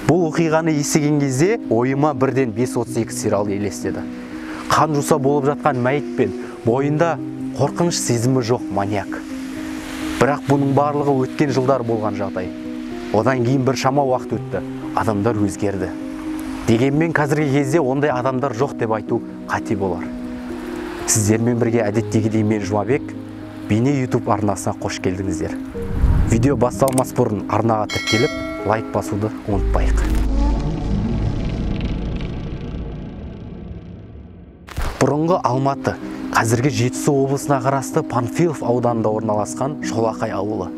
Бұл оқиғаны естіген кезде ойыма бірден 532 сериалы елестеді. Қан жуса болып жатқан мәйіт пен бойында қорқыныш сезімі жоқ маньяк. Бірақ бұның барлығы өткен жылдар болған жағдай. Одан кейін бір шама уақыт өтті, адамдар өзгерді. Дегенмен қазіргі кезде ондай адамдар жоқ деп айту қате болар. Сіздермен бірге әдеттегідей мен Жұмабек, бейне YouTube арнасына қош келдіңіздер. Видео басталмас бұрын арнаға тіркеліп, лайк басуды ұмытпайық. Бұрынғы Алматы, қазіргі Жетісу облысына қарасты Панфилов ауданында орналасқан Шолақай ауылы.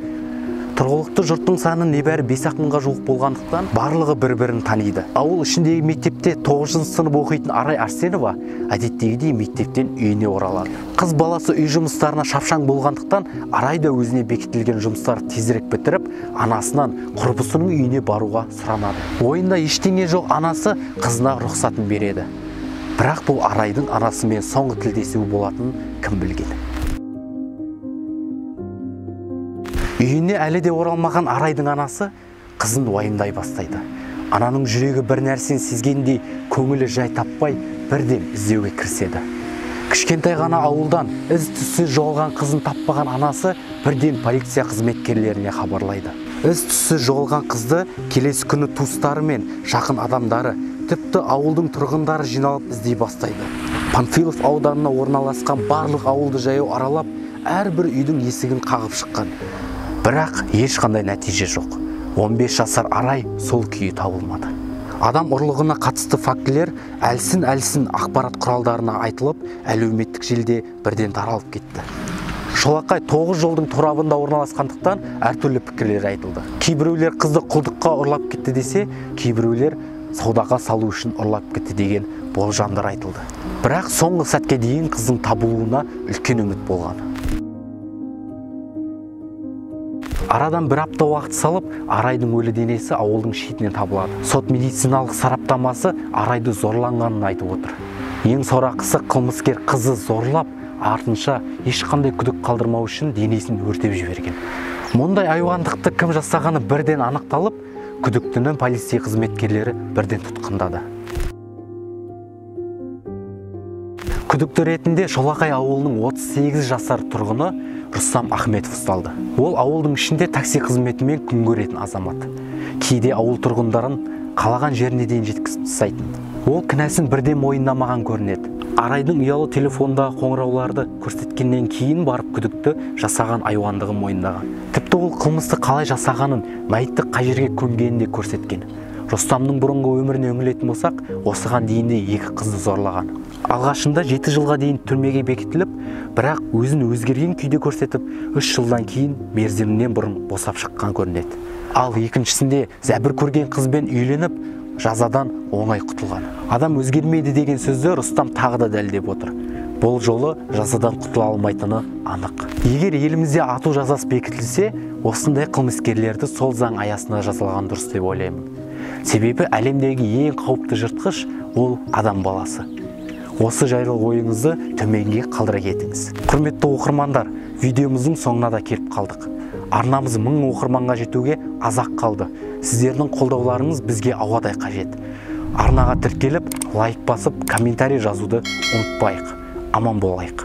Тұрғылықты жұрттың саны небәрі 5 мыңға жуық болғандықтан барлығы бір-бірін таниды. Ауыл ішіндегі мектепте 9 сынып оқитын Арай Арсенова әдеттегідей мектептен үйіне оралады. Қыз баласы үй жұмыстарына шапшаң болғандықтан Арай да өзіне бекітілген жұмыстар тезірек бітіріп, анасынан құрбысының үйіне баруға сұранады. Ойында ештеңе жоқ анасы қызына рұқсатын береді. Бірақ бұл Арайдың анасымен соңғы тілдесуі болатынын кім білген. Үйіне әлі де оралмаған Арайдың анасы қызын уайымдай бастайды. Ананың жүрегі бір нәрсені сезгендей көңілі жай таппай бірден іздеуге кіріседі. Кішкентай ғана ауылдан із-түссіз жоғалған қызын таппаған анасы бірден полиция қызметкерлеріне хабарлайды. Із-түссіз жоғалған қызды келесі күні туыстары мен жақын адамдары, тіпті ауылдың тұрғындары жиналып іздей бастайды. Панфилов ауданына орналасқан барлық ауылды жаяу аралап, әрбір үйдің есігін қағып шыққан. Бірақ ешқандай нәтиже жоқ. 15 жасар Арай сол күйі табылмады. Адам ұрлығына қатысты фактілер әлсін ақпарат құралдарына айтылып, әлеуметтік желіде бірден таралып кетті. Шолақай 9 жолдың торабында орналасқандықтан әртүрлі пікірлер айтылды. Кейбіреулер қызды құлдыққа ұрлап кетті десе, кейбіреулер саудаға салу үшін ұрлап кетті деген болжамдар айтылды. Бірақ соңғы сәтке дейін қыздың табылуына үлкен үміт болған. Арадан бір апта уақыт салып, Арайдың өлі денесі ауылдың шетінен табылады. Сот медициналық сараптамасы Арайды зорланғанын айтып отыр. Ең сорақысы қылмыскер қызы зорлап, артынша ешқандай күдік қалдырмау үшін денесін өртеп жіберген. Мұндай айуандықты кім жасағаны бірден анықталып, күдіктіні полиция қызметкерлері бірден тұтқындады. Күдікті ретінде Шолақай ауылының 38 жасар тұрғыны Рустам Ахметов ұсталды. Ол ауылдың ішінде такси қызметімен күн көретін азамат. Кейде ауыл тұрғындарын қалаған жеріне дейін жеткізіп тастайтын. Ол кінәсін бірден мойындамаған көрінеді. Арайдың ұялы телефондағы қоңырауларды көрсеткеннен кейін барып күдікті жасаған айуандығын мойындаған. Тіпті ол қылмысты қалай жасағанын, мәйітті қай жерге көмгенін де көрсеткен. Рустамның бұрынғы өміріне үңілетін болсақ, осыған дейін де 2 қызды зорлаған. Алғашында 7 жылға дейін түрмеге бекітіліп, бірақ өзін өзгерген күйде көрсетіп, 3 жылдан кейін мерзімінен бұрын босап шыққан көрінеді. Ал екіншісінде зәбір көрген қызбен үйленіп, жазадан оңай құтылған. Адам өзгермейді деген сөзді Рустам тағы да дәлелдеп отыр. Бұл жолы жазадан құтыла алмайтыны анық. Егер елімізде ату жазасы бекітілсе, осындай қылмыскерлерді сол заң аясында жазалаған дұрыс деп ойлаймын. Себебі әлемдегі ең қауіпті жыртқыш ол адам баласы. Осы жайлы ойыңызды төменге қалдыра кетіңіз. Құрметті оқырмандар, видеомыздың соңына да келіп қалдық. Арнамыз 1000 оқырманға жетуге аз-ақ қалды. Сіздердің қолдауларыңыз бізге ауадай қажет. Арнаға тіркеліп, лайк басып, комментарий жазуды ұмытпайық. Аман болайық.